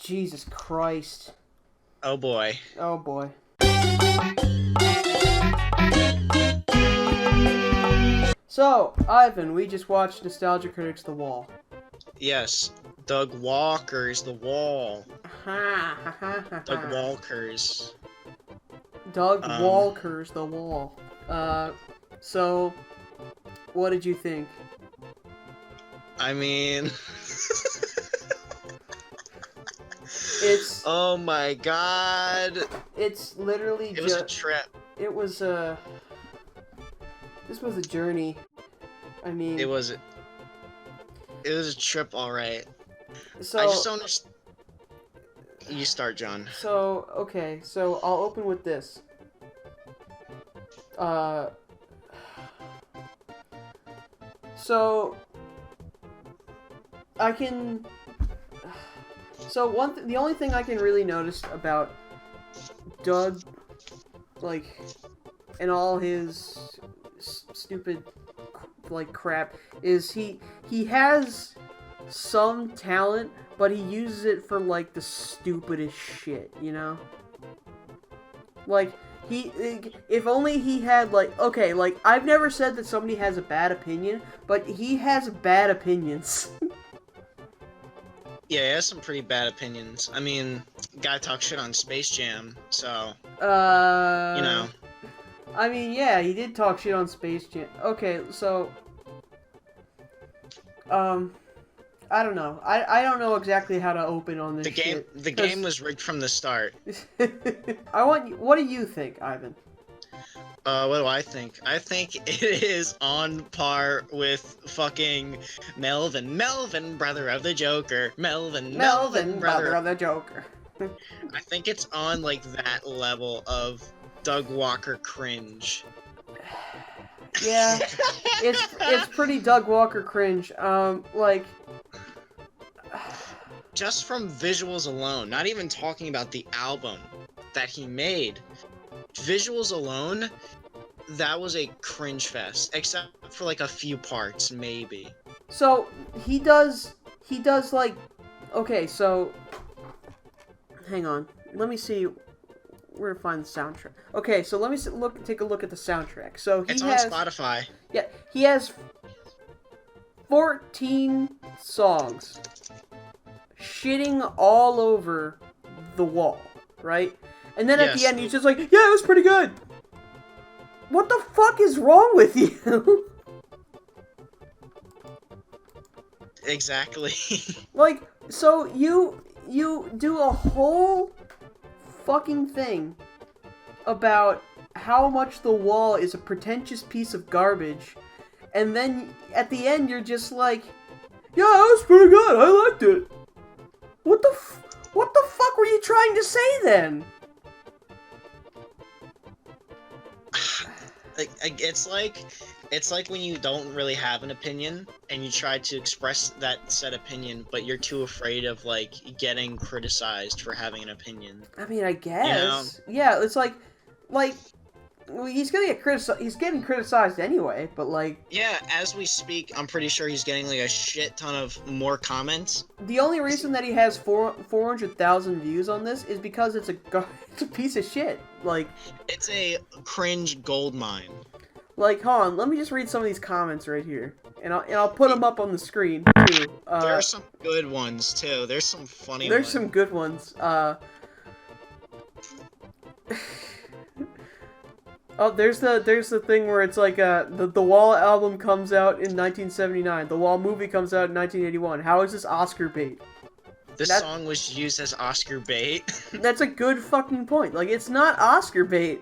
Jesus Christ. Oh boy. Oh boy. So, Ivan, we just watched Nostalgia Critic's The Wall. Yes. Doug Walker's The Wall. Doug Walker's. Doug Walker's The Wall. So, what did you think? I mean... It's... Oh my god! It's literally It was a trip. It was a... This was a journey. I mean... It was a trip, alright. So... I just don't understand... You start, John. So, okay, so I'll open with this. So... I can... So the only thing I can really notice about Doug, like, and all his stupid, like, crap, is he has some talent, but he uses it for, like, the stupidest shit, you know? Like, if only he had, like, okay, like, I've never said that somebody has a bad opinion, but he has bad opinions. Yeah, he has some pretty bad opinions. I mean, guy talks shit on Space Jam, so... you know. I mean, yeah, he did talk shit on Space Jam. Okay, so... I don't know. I don't know exactly how to open on this shit. The game was rigged from the start. What do you think, Ivan? What do I think? I think it is on par with fucking Melvin, brother of the Joker. Melvin, brother of the Joker. I think it's on, like, that level of Doug Walker cringe. Yeah, it's pretty Doug Walker cringe. Like... Just from visuals alone, not even talking about the album that he made. Visuals alone, that was a cringe fest, except for like a few parts, maybe. So he does like, okay, so hang on, let me see where to find the soundtrack. Okay, so let me take a look at the soundtrack. So It's on Spotify. Yeah, he has 14 songs shitting all over the wall, right? And then at the end, he's just like, yeah, it was pretty good. What the fuck is wrong with you? Exactly. Like, so you do a whole fucking thing about how much the wall is a pretentious piece of garbage, and then at the end, you're just like, yeah, that was pretty good. I liked it. What the fuck were you trying to say then? It's like when you don't really have an opinion and you try to express that said opinion, but you're too afraid of, like, getting criticized for having an opinion. I mean, I guess. You know? Yeah, it's like he's gonna get criticized. He's getting criticized anyway, but like. Yeah, as we speak, I'm pretty sure he's getting like a shit ton of more comments. The only reason that he has 400,000 views on this is because it's a piece of shit. Like. It's a cringe goldmine. Like, hold on, let me just read some of these comments right here, and I'll put them up on the screen too. There are some good ones too. There's some funny. There's some good ones. Oh, there's the thing where it's like the Wall album comes out in 1979. The Wall movie comes out in 1981. How is this Oscar bait? This song was used as Oscar bait. That's a good fucking point. Like, it's not Oscar bait.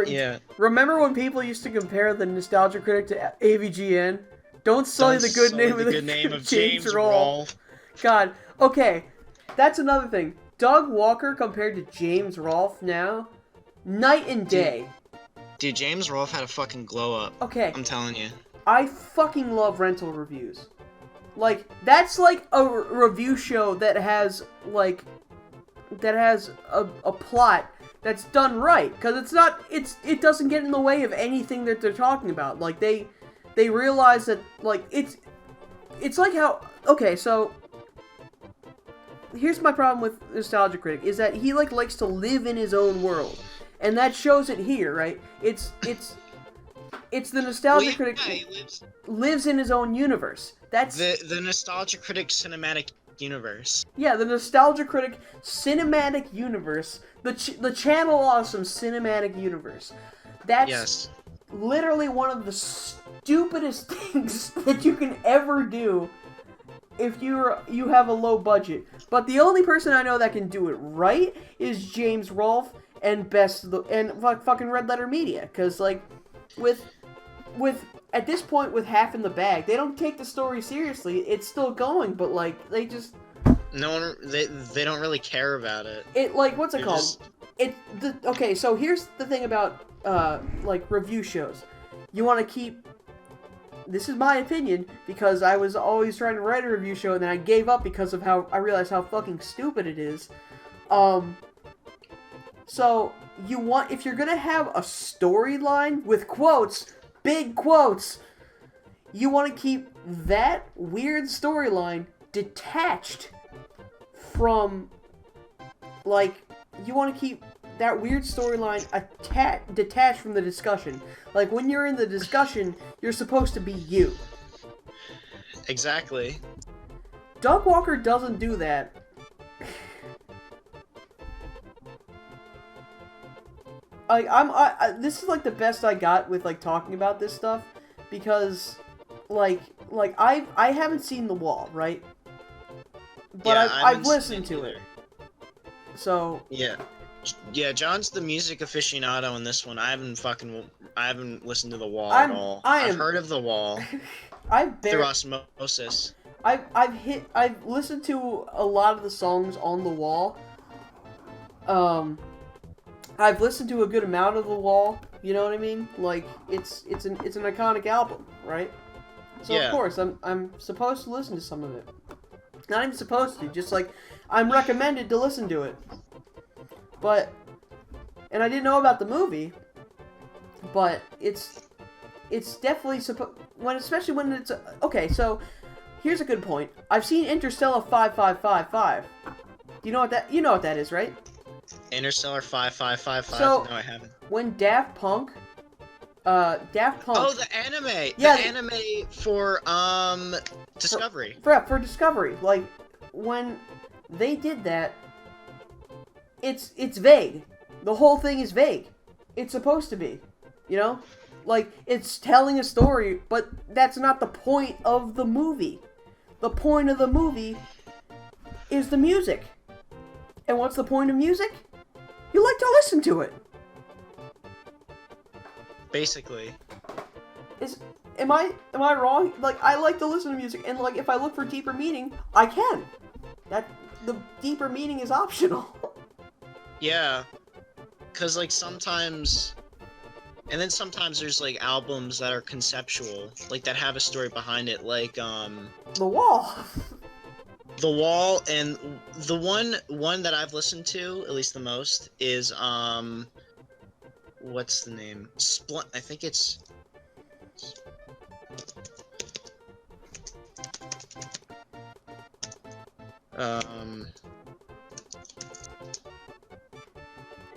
Yeah. Remember when people used to compare the Nostalgia Critic to AVGN? Don't sully the good name of James Rolfe. God. Okay. That's another thing. Doug Walker compared to James Rolfe now, night and day. Dude, James Rolfe had a fucking glow up. Okay. I'm telling you. I fucking love rental reviews. Like, that's like a review show that has, like, a plot that's done right. Because it doesn't get in the way of anything that they're talking about. Like, they realize that, like, it's like how, okay, so here's my problem with Nostalgia Critic is that he like likes to live in his own world, and that shows it here, right? It's the Nostalgia Critic he lives in his own universe. That's the Nostalgia Critic cinematic universe. Yeah, the Nostalgia Critic cinematic universe, the Channel Awesome cinematic universe. That's literally one of the stupidest things that you can ever do if you have a low budget. But the only person I know that can do it right is James Rolfe and fucking Red Letter Media, because like with at this point with Half in the Bag, they don't take the story seriously. It's still going, but like they just they don't really care about it. It like what's it called? Okay, so here's the thing about like review shows. You want to keep. This is my opinion because I was always trying to write a review show and then I gave up because of how I realized how fucking stupid it is. So you want, if you're gonna have a storyline with quotes, big quotes, you want to keep that weird storyline detached from, like, you want to keep that weird storyline detached from the discussion. Like, when you're in the discussion, you're supposed to be you. Exactly. Doug Walker doesn't do that. This is like the best I got with like talking about this stuff, because like I haven't seen The Wall, right? But yeah, I've listened to it. So yeah, John's the music aficionado in this one. I haven't listened to The Wall at all. I've heard of The Wall through osmosis. I've listened to a lot of the songs on The Wall. I've listened to a good amount of The Wall. You know what I mean? Like it's an iconic album, right? So of course I'm supposed to listen to some of it. Not even supposed to, just like I'm recommended to listen to it. And I didn't know about the movie, but it's definitely especially when it's okay. So here's a good point. I've seen Interstellar 5555. You know what that is, right? Interstellar 5555. So, no, I haven't. When Daft Punk. Oh, the anime. Yeah, the anime for Discovery. For Discovery, like when they did that, it's vague. The whole thing is vague. It's supposed to be, you know, like it's telling a story, but that's not the point of the movie. The point of the movie is the music. And what's the point of music? You like to listen to it. Basically. Am I wrong? Like, I like to listen to music, and like if I look for deeper meaning, I can. The deeper meaning is optional. Yeah. Cause like sometimes there's like albums that are conceptual, like that have a story behind it, like The Wall. The Wall, and the one that I've listened to at least the most is what's the name? I think it's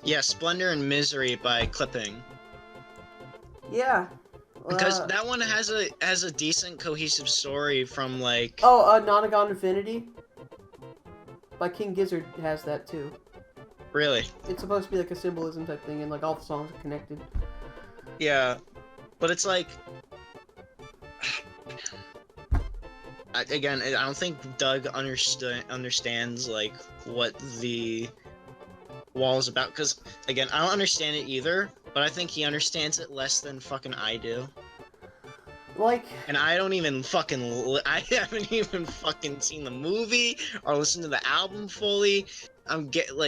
yeah, Splendor and Misery by Clipping. Yeah. Because that one has a decent cohesive story from like Nonagon Infinity by King Gizzard has that too. Really? It's supposed to be like a symbolism type thing, and like all the songs are connected. Yeah, but it's like again, I don't think Doug understands like what the Wall is about, because again, I don't understand it either, but I think he understands it less than fucking I do. Like, and I haven't even fucking seen the movie or listened to the album fully.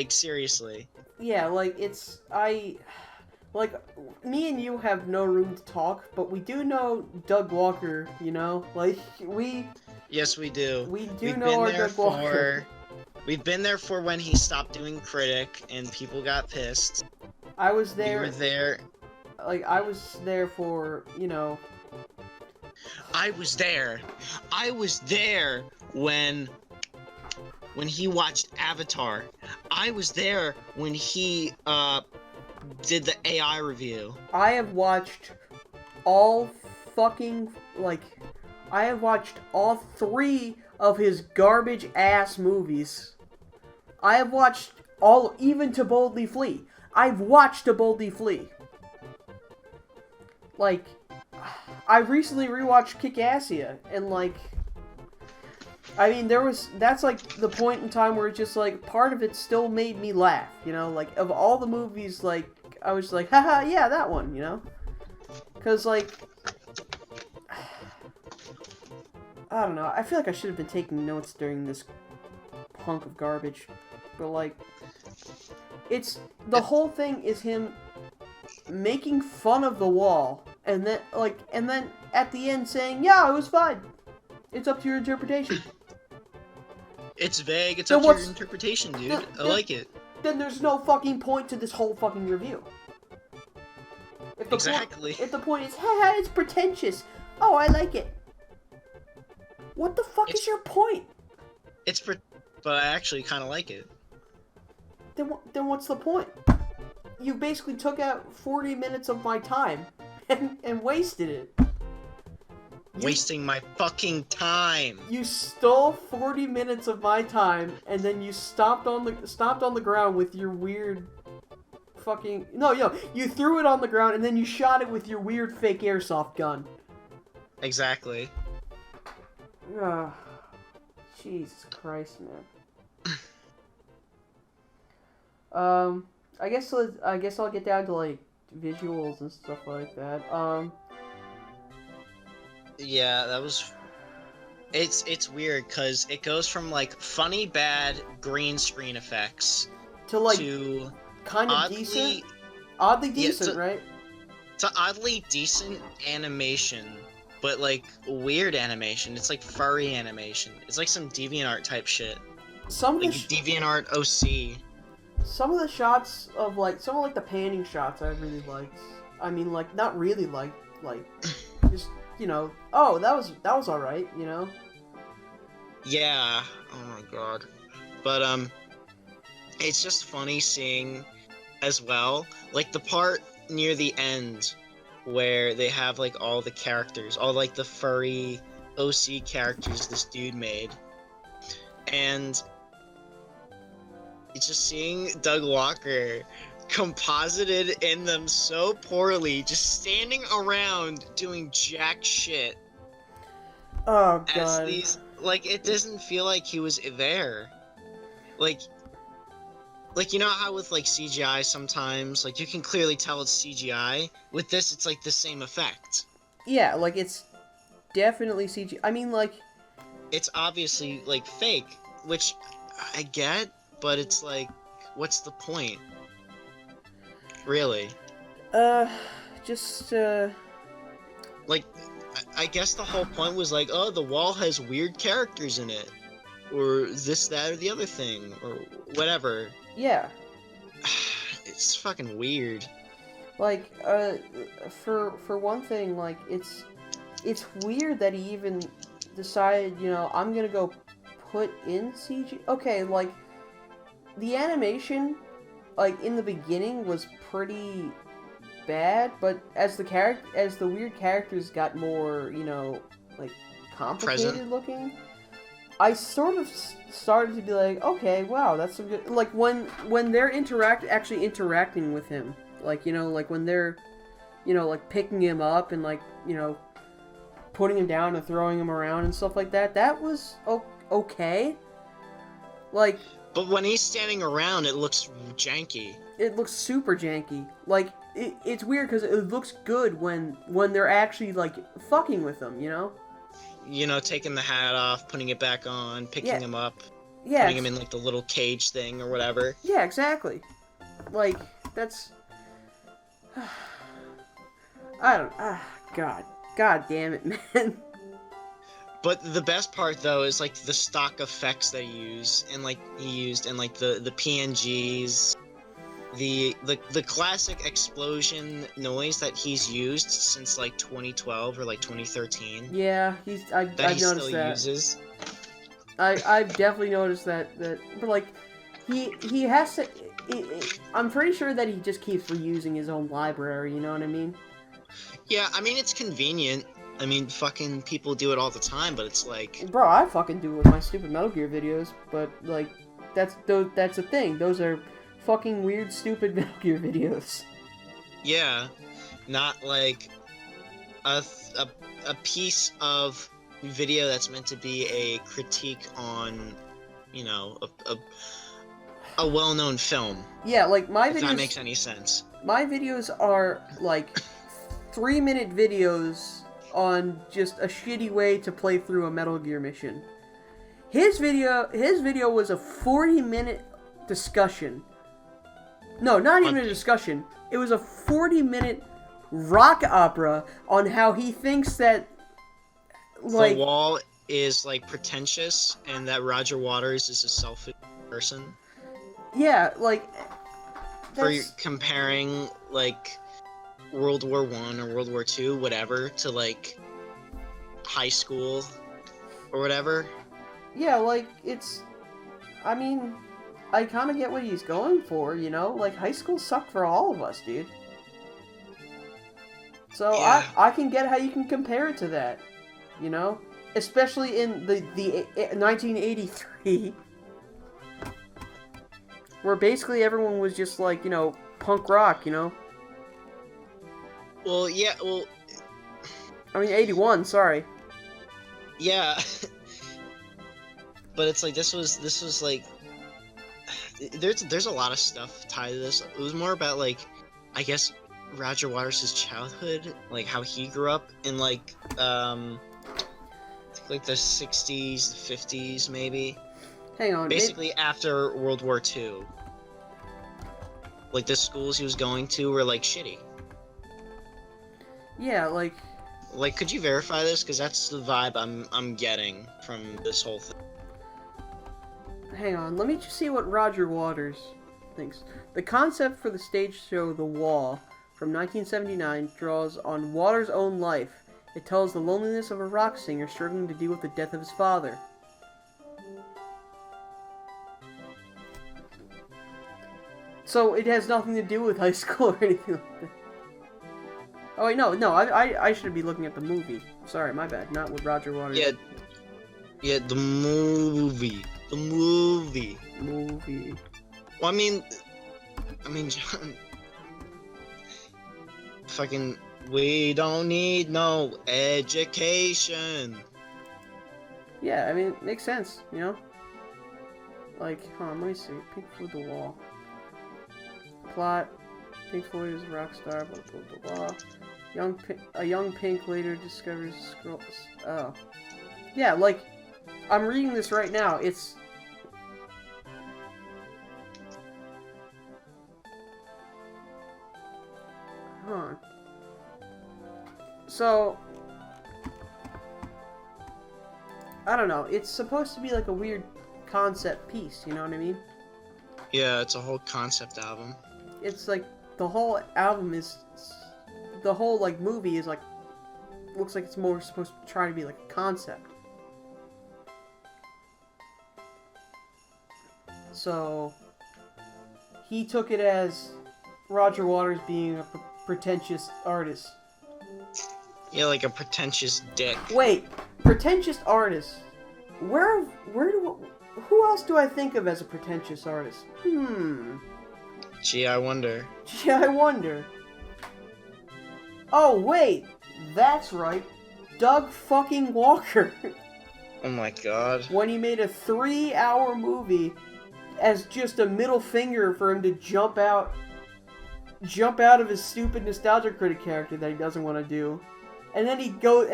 Seriously. Yeah, like me and you have no room to talk, but we do know Doug Walker, you know? Like, Yes, we do. We've know our Doug Walker. We've been there for when he stopped doing Critic and people got pissed. I was there. We were there. Like, I was there for, you know... I was there when when he watched Avatar. I was there when he did the AI review. I have watched all fucking, like, I have watched all 3 of his garbage ass movies. I have watched all, even To Boldly Flee. I've watched To Boldly Flee. Like, I recently rewatched Kick-Assia, and like, I mean, that's like the point in time where it's just like, part of it still made me laugh, you know? Like, of all the movies, like, I was like, haha, yeah, that one, you know? Because, like, I don't know, I feel like I should have been taking notes during this hunk of garbage, but like, the whole thing is him making fun of the wall, and then at the end saying, yeah, it was fine. It's up to your interpretation. It's vague, it's up to your interpretation, dude. I like it. Then there's no fucking point to this whole fucking review. Exactly. If the point is, haha, it's pretentious. Oh, I like it. What the fuck is your point? But I actually kind of like it. Then what's the point? You basically took out 40 minutes of my time and wasted it. Wasting my fucking time. You stole 40 minutes of my time, and then you stomped on the ground with your weird fucking you threw it on the ground, and then you shot it with your weird fake airsoft gun. Exactly. Ugh. Jesus Christ, man. I guess I'll get down to like visuals and stuff like that. Yeah, that was. It's weird because it goes from like funny bad green screen effects to like kind of oddly decent, right? To oddly decent animation, but like weird animation. It's like furry animation. It's like some DeviantArt type shit. Like DeviantArt OC. Some of the shots of like the panning shots I really liked. I mean, like, not really like just, you know, oh, that was all right, you know. Yeah. Oh my god. But it's just funny seeing as well, like the part near the end where they have like all the characters, all like the furry OC characters this dude made, and it's just seeing Doug Walker composited in them so poorly, just standing around doing jack shit. Oh god. As these, like, it doesn't feel like he was there. Like you know how with like CGI sometimes, like you can clearly tell it's CGI. With this, it's like the same effect. Yeah, like it's definitely CGI. I mean, like, it's obviously like fake, which I get, but it's like, what's the point? Really? Just like, I guess the whole point was like, oh, the wall has weird characters in it, or this, that, or the other thing, or whatever. Yeah. It's fucking weird. Like, for one thing, like, it's weird that he even decided, you know, I'm gonna go put in CG. Okay, like, the animation, like, in the beginning was pretty bad, but as the weird characters got more, you know, like, complicated looking, I sort of started to be like, okay, wow, that's some good. Like when they're actually interacting with him, like, you know, like when they're, you know, like picking him up and like, you know, putting him down and throwing him around and stuff like that. That was okay. Like, but when he's standing around, it looks janky. It looks super janky. Like, it's weird because it looks good when they're actually like fucking with him, you know. You know, taking the hat off, putting it back on, picking him up, putting him in like the little cage thing or whatever. Yeah, exactly. Like, that's. I don't. God damn it, man. But the best part though is like the stock effects that he used, and like the PNGs, the classic explosion noise that he's used since like 2012 or like 2013. Yeah, I've noticed that. Uses. I've definitely noticed that but like he has to. I'm pretty sure that he just keeps reusing his own library. You know what I mean? Yeah, I mean it's convenient. I mean, fucking people do it all the time, but it's like, Bro, I fucking do it with my stupid Metal Gear videos, but like that's a thing. Those are fucking weird, stupid Metal Gear videos. yeah, not like a a piece of video that's meant to be a critique on, you know, a well-known film. Yeah, like my If videos. that makes any sense. My videos are like 3-minute videos on just a shitty way to play through a Metal Gear mission. His video was a 40-minute discussion. No, not even a discussion. It was a 40-minute rock opera on how he thinks that like The Wall is like pretentious, and that Roger Waters is a selfish person. yeah, like For that's, comparing like World War I or World War II, whatever, to like high school or whatever. yeah, like it's. I mean, I kind of get what he's going for, you know? Like, high school sucked for all of us, dude. So, Yeah. I can get how you can compare it to that, you know? Especially in the 1983, where basically everyone was just like, you know, punk rock, you know? Well, yeah, well, I mean, 81, sorry. yeah. But it's like this was like there's a lot of stuff tied to this. It was more about like, I guess, Roger Waters' childhood, like how he grew up in like I think like the 60s, the 50s maybe. Hang on. Basically after World War II. Like the schools he was going to were like shitty. Yeah, like could you verify this? Because that's the vibe I'm getting from this whole thing. hang on, let me just see what Roger Waters thinks. The concept for the stage show The Wall from 1979 draws on Waters' own life. It tells the loneliness of a rock singer struggling to deal with the death of his father. So it has nothing to do with high school or anything like that. Oh wait, no, I should be looking at the movie. Sorry, my bad. Not with Roger Waters. Yeah, the movie. The movie. Movie. Well, I mean, John. Fucking, we don't need no education. Yeah, I mean, it makes sense, you know? Like, hold on, let me see. Pink Floyd The Wall. Plot. Pink Floyd is a rock star, blah, blah, blah, blah. A young Pink later discovers scrolls. Oh. Yeah, like, I'm reading this right now. It's... Huh. So... I don't know. It's supposed to be like a weird concept piece, you know what I mean? Yeah, it's a whole concept album. It's like the whole album is the whole like movie is like looks like it's more supposed to try to be like a concept. So he took it as Roger Waters being a pretentious artist. Yeah, like a pretentious dick. Wait, pretentious artist. Who else do I think of as a pretentious artist? Gee, I wonder. Yeah, I wonder. Oh, wait. That's right. Doug fucking Walker. Oh my god. When he made a 3-hour movie as just a middle finger for him to jump out of his stupid nostalgia critic character that he doesn't want to do. And then he goes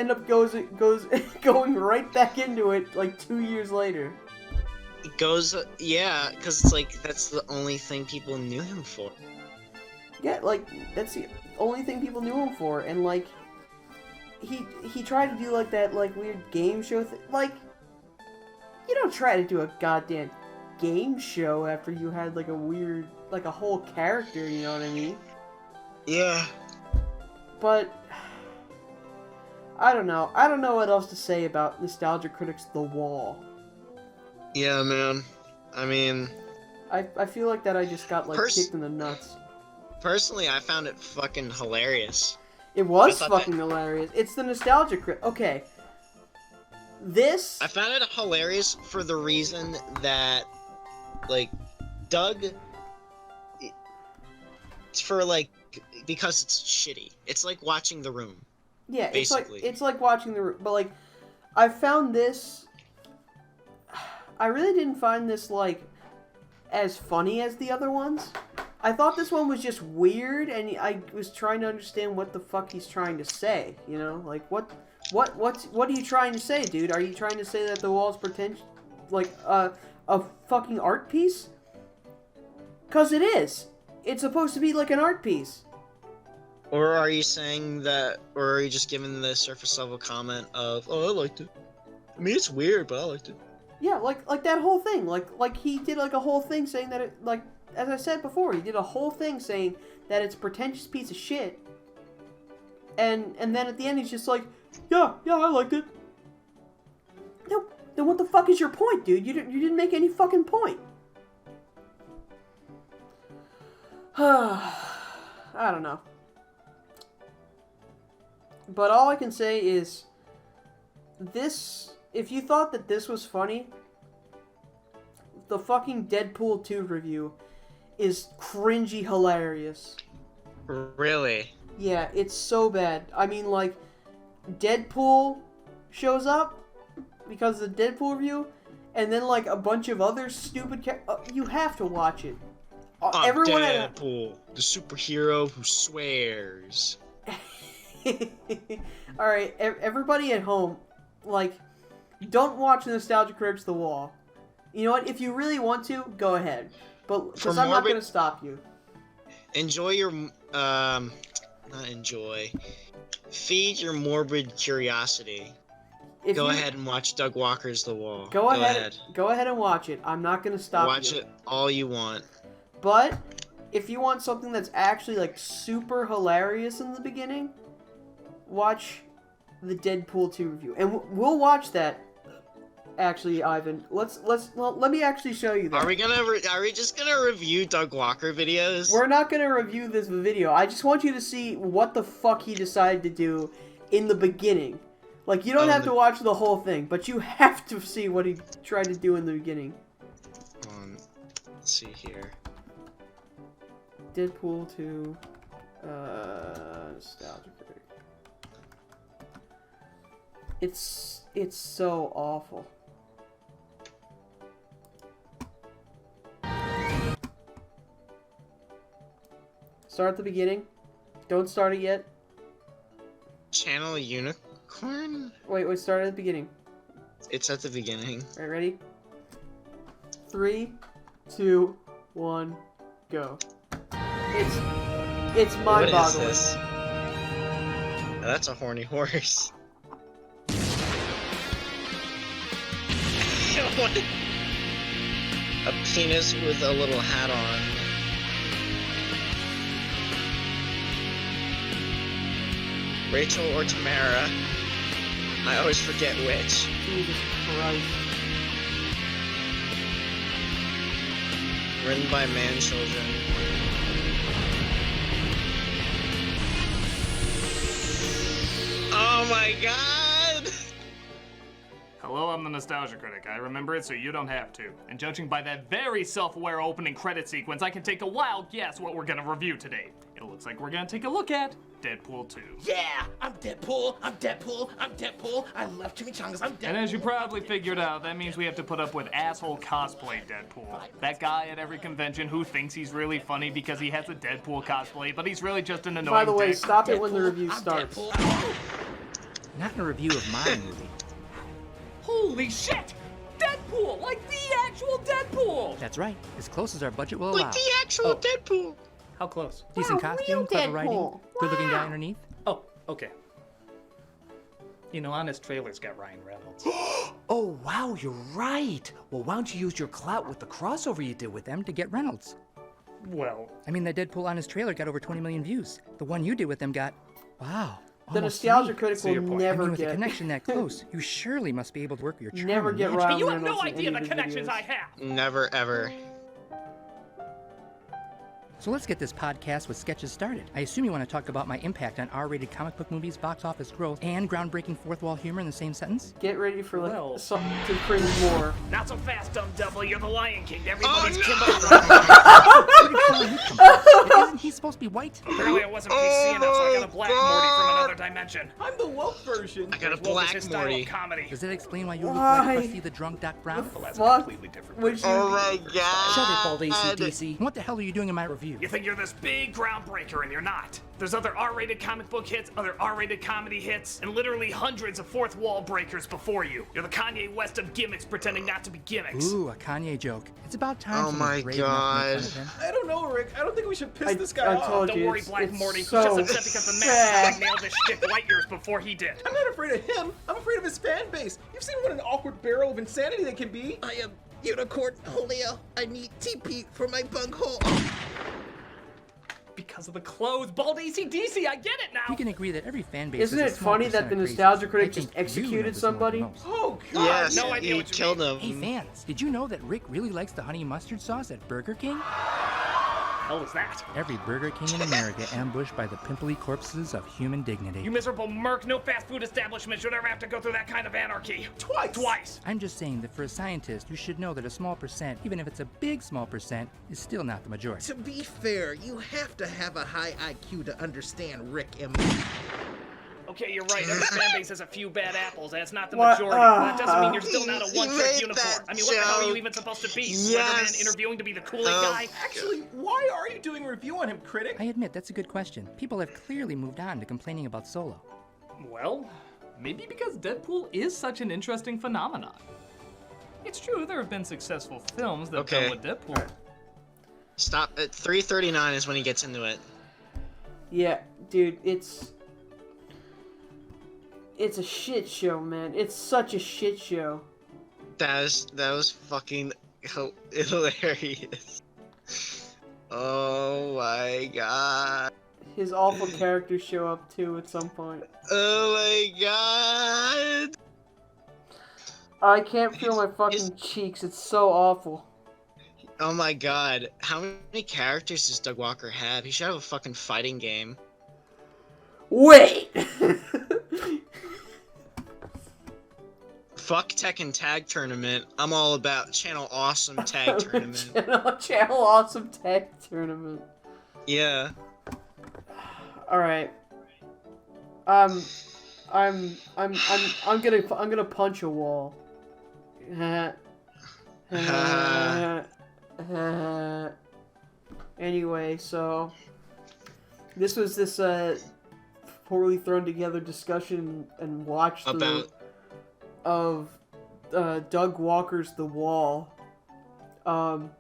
going right back into it like 2 years later. It goes, yeah, because it's like, that's the only thing people knew him for. Yeah, like, that's the only thing people knew him for, and like, he tried to do like that like weird game show thing. Like, you don't try to do a goddamn game show after you had like a weird, like a whole character, you know what I mean? Yeah. But I don't know what else to say about Nostalgia Critic's The Wall. Yeah, man. I mean, I feel like that I just got like kicked in the nuts. personally, I found it fucking hilarious. It was fucking hilarious. It's the nostalgia crit. Okay. This. I found it hilarious for the reason that, like, Doug. It's for like because it's shitty. It's like watching The Room. Yeah, basically. it's like watching The Room, but like, I found this. I really didn't find this like as funny as the other ones. I thought this one was just weird, and I was trying to understand what the fuck he's trying to say. You know, like what are you trying to say, dude? Are you trying to say that the wall's pretentious, like a fucking art piece? 'Cause it is. It's supposed to be like an art piece. Or are you saying that, or are you just giving the surface level comment of, oh, I liked it. I mean, it's weird, but I liked it. Yeah, like that whole thing. Like he did like a whole thing saying that it, like, as I said before, he did a whole thing saying that it's a pretentious piece of shit. And then at the end he's just like, yeah, I liked it. No, then what the fuck is your point, dude? You didn't make any fucking point. I don't know. But all I can say is, this, if you thought that this was funny, the fucking Deadpool 2 review is cringy hilarious. Really? Yeah, it's so bad. I mean, like, Deadpool shows up because of the Deadpool review, and then, like, a bunch of other stupid you have to watch it. Everyone Deadpool, the superhero who swears. Alright, everybody at home, like, don't watch Nostalgia Critic's The Wall. You know what? If you really want to, go ahead. But, because I'm not going to stop you. Enjoy your, not enjoy. Feed your morbid curiosity. Go ahead and watch Doug Walker's The Wall. Go ahead and watch it. I'm not going to stop you. Watch it all you want. But, if you want something that's actually, like, super hilarious in the beginning, watch the Deadpool 2 review. And we'll watch that, actually, Ivan. Let me actually show you that. Are we just gonna review Doug Walker videos? We're not gonna review this video. I just want you to see what the fuck he decided to do in the beginning. Like, you don't have to watch the whole thing, but you have to see what he tried to do in the beginning. Let's see here. Deadpool 2, Nostalgia Critic. It's so awful. Start at the beginning. Don't start it yet. Channel Unicorn? Wait, start at the beginning. It's at the beginning. Alright, ready? 3, 2, 1, go. It's mind-boggling. What is this? Oh, that's a horny horse. What? A penis with a little hat on. Rachel or Tamara? I always forget which. Jesus Christ. Written by man-children. Oh my god! Hello, I'm the Nostalgia Critic. I remember it so you don't have to. And judging by that very self-aware opening credit sequence, I can take a wild guess what we're gonna review today. It looks like we're gonna take a look at Deadpool 2. Yeah, I'm Deadpool, I love chimichangas, I'm Deadpool. And as you probably figured out, that means we have to put up with asshole cosplay Deadpool. That guy at every convention who thinks he's really funny because he has a Deadpool cosplay, but he's really just an annoying By the way, dick. stop it when the review starts. Not in a review of my movie. Holy shit! Deadpool! Like the actual Deadpool! That's right, as close as our budget will allow. Like the actual Deadpool! How close? Decent Wow, costume, real clever writing, Deadpool. good-looking guy Wow. underneath. Oh, okay. You know, Honest Trailer's got Ryan Reynolds. Oh, wow, you're right. Well, why don't you use your clout with the crossover you did with them to get Reynolds? Well, I mean, that Deadpool on his trailer got over 20 million views. The one you did with them got, wow, The Almost nostalgia three. critic See your will point. I never mean, with a get connection that close, you surely must be able to work your charm. never and get magic. Ryan You have Reynolds no in any idea of the his connections videos. I have. Never ever. So let's get this podcast with sketches started. I assume you want to talk about my impact on R-rated comic book movies, box office growth, and groundbreaking fourth wall humor in the same sentence. Get ready for like Well- something to cringe more. Not so fast, dumb devil. You're the Lion King. Everybody's Kimbo. Where did Colin come from? Isn't he supposed to be white? Apparently I wasn't PC enough, so I got a black Morty from another dimension. I'm the woke version. I got a Woke is black his style Morty. of comedy. Does that explain why you look Why? like Krusty the Drunk Doc Brown? Well, that's a Fuck completely different would person. you- Oh my god. Shut it, bald AC/DC. What the hell are you doing in my review? You think you're this big groundbreaker, and you're not. There's other R-rated comic book hits, other R-rated comedy hits, and literally hundreds of fourth wall breakers before you. You're the Kanye West of gimmicks pretending not to be gimmicks. Ooh, a Kanye joke. It's about time Oh someone my brave enough to make God. fun of him. I don't know, Rick. I don't think we should piss this guy I off. told Don't you, worry, it's- Black it's Morty. He's so just upset because the sad. Master nailed his shtick light years before he did. I'm not afraid of him. I'm afraid of his fan base. You've seen what an awkward barrel of insanity they can be. I am Unicorn Julio. I need TP for my bunghole. Because of the clothes. Bald AC/DC, I get it now. We can agree that every fan base Isn't is a it small funny that percent the of crazy. nostalgia I critic think just you executed know this more than somebody? most. Oh, God. Yes, no idea he what you killed mean. Hey him. fans, did you know that Rick really likes the honey mustard sauce at Burger King? hell is that? Every Burger King in America ambushed by the pimply corpses of human dignity. You miserable merc, no fast food establishment should ever have to go through that kind of anarchy. Twice. I'm just saying that for a scientist, you should know that a small percent, even if it's a big small percent, is still not the majority. To be fair, you have to have a high IQ to understand Rick and Okay, you're right. Every fan base has a few bad apples, and it's not the What? majority. But that doesn't mean you're still not a He one-trick made unicorn. that I mean, what the hell are you joke. even supposed to be? Yes. Spider-Man interviewing to be the Kool-Aid Oh. guy? Actually, why are you doing a review on him, critic? I admit, that's a good question. People have clearly moved on to complaining about Solo. Well, maybe because Deadpool is such an interesting phenomenon. It's true, there have been successful films that have Okay. done with Deadpool. Stop at 3:39 is when he gets into it. Yeah, dude, it's a shit show, man. It's such a shit show. That was fucking hilarious. Oh my god. His awful characters show up too at some point. Oh my god. I can't feel my fucking cheeks. It's so awful. Oh my god. How many characters does Doug Walker have? He should have a fucking fighting game. Wait. Fuck Tekken Tag Tournament. I'm all about Channel Awesome Tag Tournament. Channel Awesome Tag Tournament. Yeah. All right. I'm gonna punch a wall. Anyway, so this was this poorly thrown together discussion and watch through About of Doug Walker's The Wall. Ivan,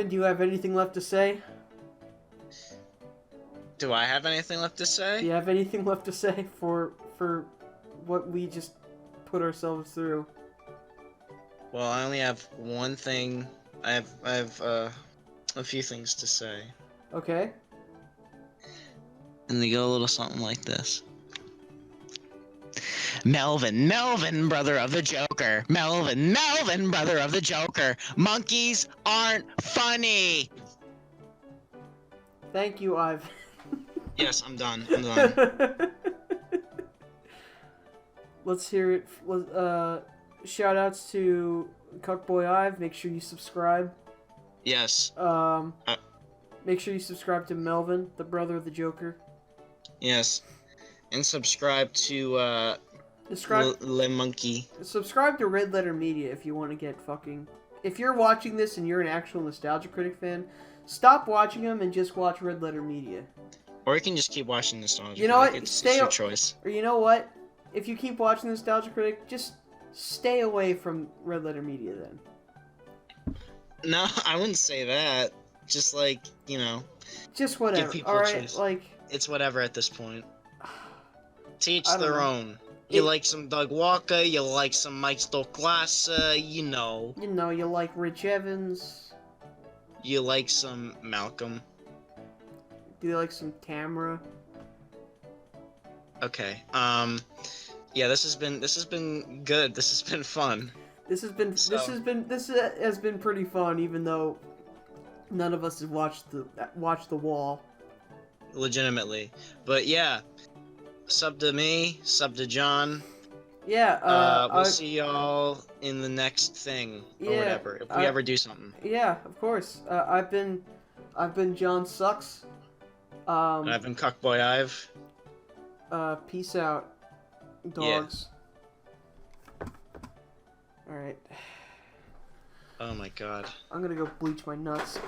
do you have anything left to say? Do I have anything left to say? Do you have anything left to say for what we just put ourselves through? Well, I only have one thing. I have a few things to say. Okay. And they go a little something like this. Melvin, brother of the Joker. Melvin, brother of the Joker. Monkeys aren't funny. Thank you, Ivan. Yes, I'm done. Let's hear it. Shout outs to Cuckboy Ive. Make sure you subscribe. Yes, Make sure you subscribe to Melvin, the brother of the Joker. yes. And subscribe to Le Monkey. Subscribe to Red Letter Media if you want to get fucking... If you're watching this and you're an actual Nostalgia Critic fan, stop watching them and just watch Red Letter Media. Or you can just keep watching Nostalgia. You know what? It's Stay your choice. Or you know what? If you keep watching Nostalgia Critic, just stay away from Red Letter Media then. No, I wouldn't say that. Just like, Just whatever. people Alright, choice. like... it's whatever at this point. Teach I don't their know. own. You It- like some Doug Walker, you like some Mike Stoklasa, You know, you like Rich Evans. You like some Malcolm. Do you like some Tamara? Okay. Yeah, this has been good. This has been fun. This has been pretty fun, even though none of us have watched the wall. Legitimately. But yeah, sub to me, sub to John. Yeah. We'll see y'all in the next thing or Yeah, whatever if we ever do something. Yeah, of course. I've been John Sucks. And I've been Cuckboy Ive. Peace out, dogs. All right. Oh my god. I'm gonna go bleach my nuts.